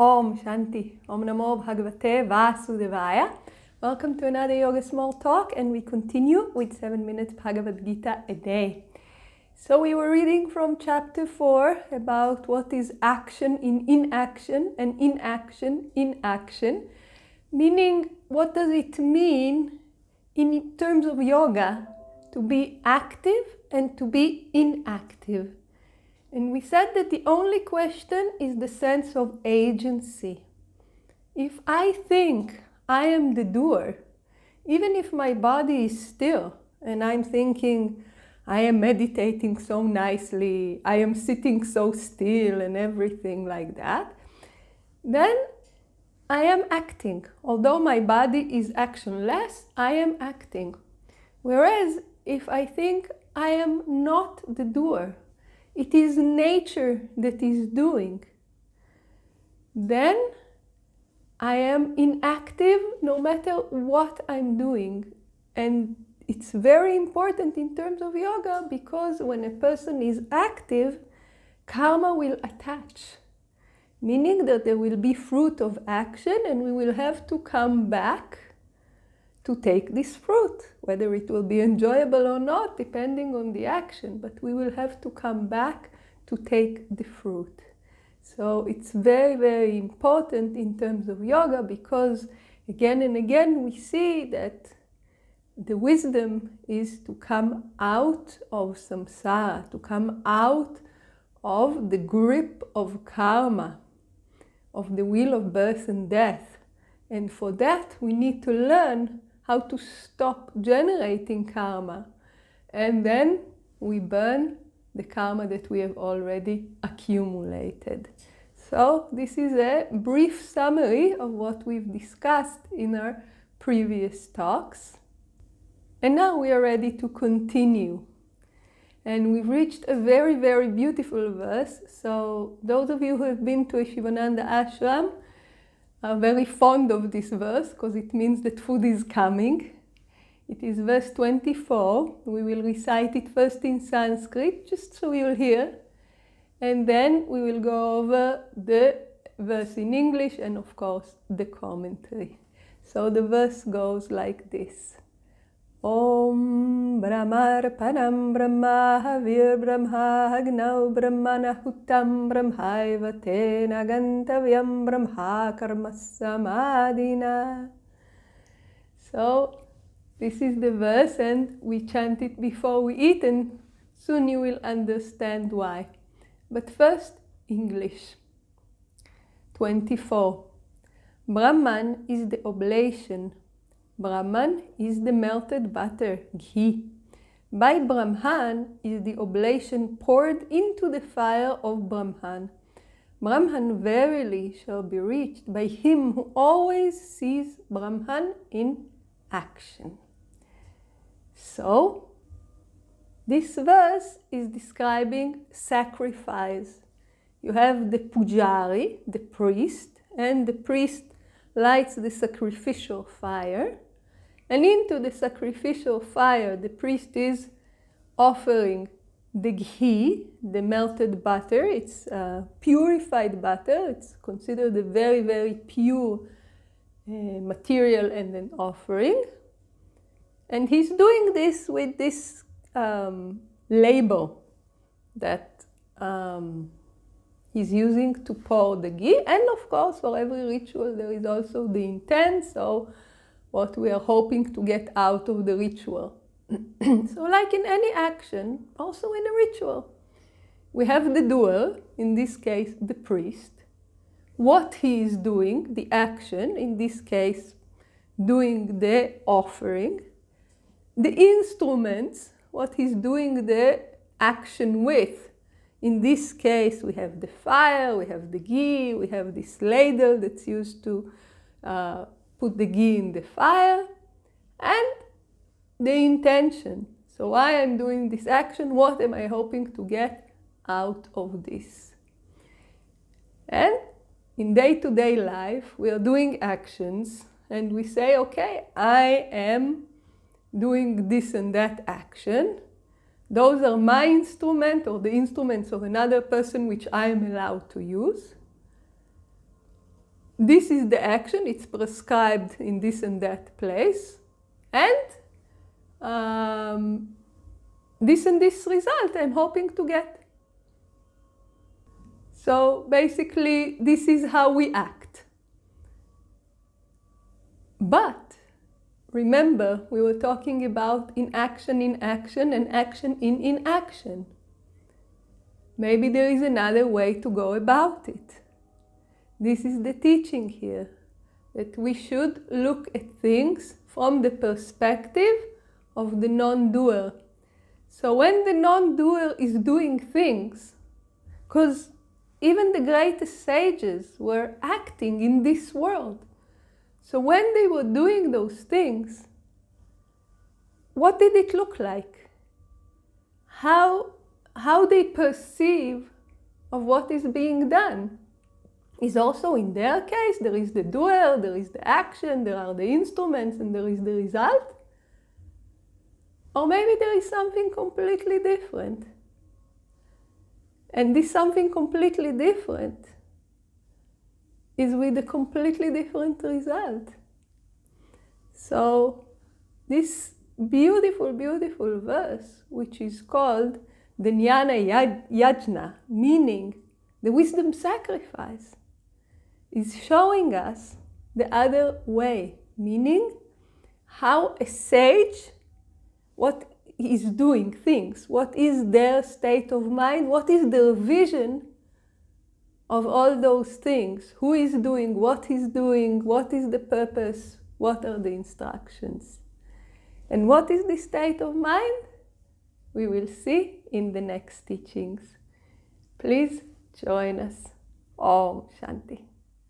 Om Shanti. Om Namo Bhagavate Vasudevaya. Welcome to another Yoga Small Talk, and we continue with 7 minutes Bhagavad Gita a day. So we were reading from chapter 4 about what is action in inaction and inaction in action, meaning what does it mean in terms of yoga to be active and to be inactive. And we said that the only question is the sense of agency. If I think I am the doer, even if my body is still and I'm thinking, I am meditating so nicely, I am sitting so still and everything like that, then I am acting. Although my body is actionless, I am acting. Whereas if I think I am not the doer, it is nature that is doing, then I am inactive no matter what I'm doing. And it's very important in terms of yoga because when a person is active, karma will attach, meaning that there will be fruit of action and we will have to come back to take this fruit, whether it will be enjoyable or not, depending on the action, but we will have to come back to take the fruit. So it's very, very important in terms of yoga because again and again we see that the wisdom is to come out of samsara, to come out of the grip of karma, of the wheel of birth and death. And for that we need to learn how to stop generating karma. And then we burn the karma that we have already accumulated. So this is a brief summary of what we've discussed in our previous talks. And now we are ready to continue. And we've reached a very, very beautiful verse. So those of you who have been to a Shivananda ashram are very fond of this verse because it means that food is coming. It is verse 24. We will recite it first in Sanskrit, just so you'll hear. And then we will go over the verse in English and of course the commentary. So the verse goes like this. Om Brahmarpanam Brahma Havir Brahma Agnau Brahmana Hutam Brahmaiva Tena Gantavyam Brahma Karma Samadhina. So this is the verse and we chant it before we eat and soon you will understand why. But first, English. 24. Brahman is the oblation. Brahman is the melted butter, ghee. By Brahman is the oblation poured into the fire of Brahman. Brahman verily shall be reached by him who always sees Brahman in action. So, this verse is describing sacrifice. You have the pujari, the priest, and the priest lights the sacrificial fire. And into the sacrificial fire, the priest is offering the ghee, the melted butter. It's purified butter. It's considered a very, very pure material and an offering. And he's doing this with this label that he's using to pour the ghee. And of course, for every ritual, there is also the intent. So what we are hoping to get out of the ritual. So like in any action, also in a ritual, we have the doer, in this case the priest, what he is doing, the action, in this case doing the offering, the instruments, what he's doing the action with. In this case we have the fire, we have the ghee, we have this ladle that's used to put the ghee in the fire, and the intention. So why I'm doing this action, what am I hoping to get out of this? And in day-to-day life, we are doing actions and we say, okay, I am doing this and that action. Those are my instruments or the instruments of another person which I am allowed to use. this is the action, it's prescribed in this and that place, and this and this result I'm hoping to get. So basically, this is how we act. But remember, we were talking about inaction and action in inaction. Maybe there is another way to go about it. This is the teaching here, that we should look at things from the perspective of the non-doer. So when the non-doer is doing things, because even the greatest sages were acting in this world. So when they were doing those things, what did it look like? How they perceive of what is being done is also in their case. There is the doer, there is the action, there are the instruments, and there is the result. Or maybe there is something completely different. And this something completely different is with a completely different result. So this beautiful, beautiful verse, which is called the Jnana Yajna, meaning the wisdom sacrifice, is showing us the other way, meaning how a sage, what is doing things, what is their state of mind, what is their vision of all those things, who is doing, what is the purpose, what are the instructions. And what is the state of mind? We will see in the next teachings. Please join us. Om Shanti.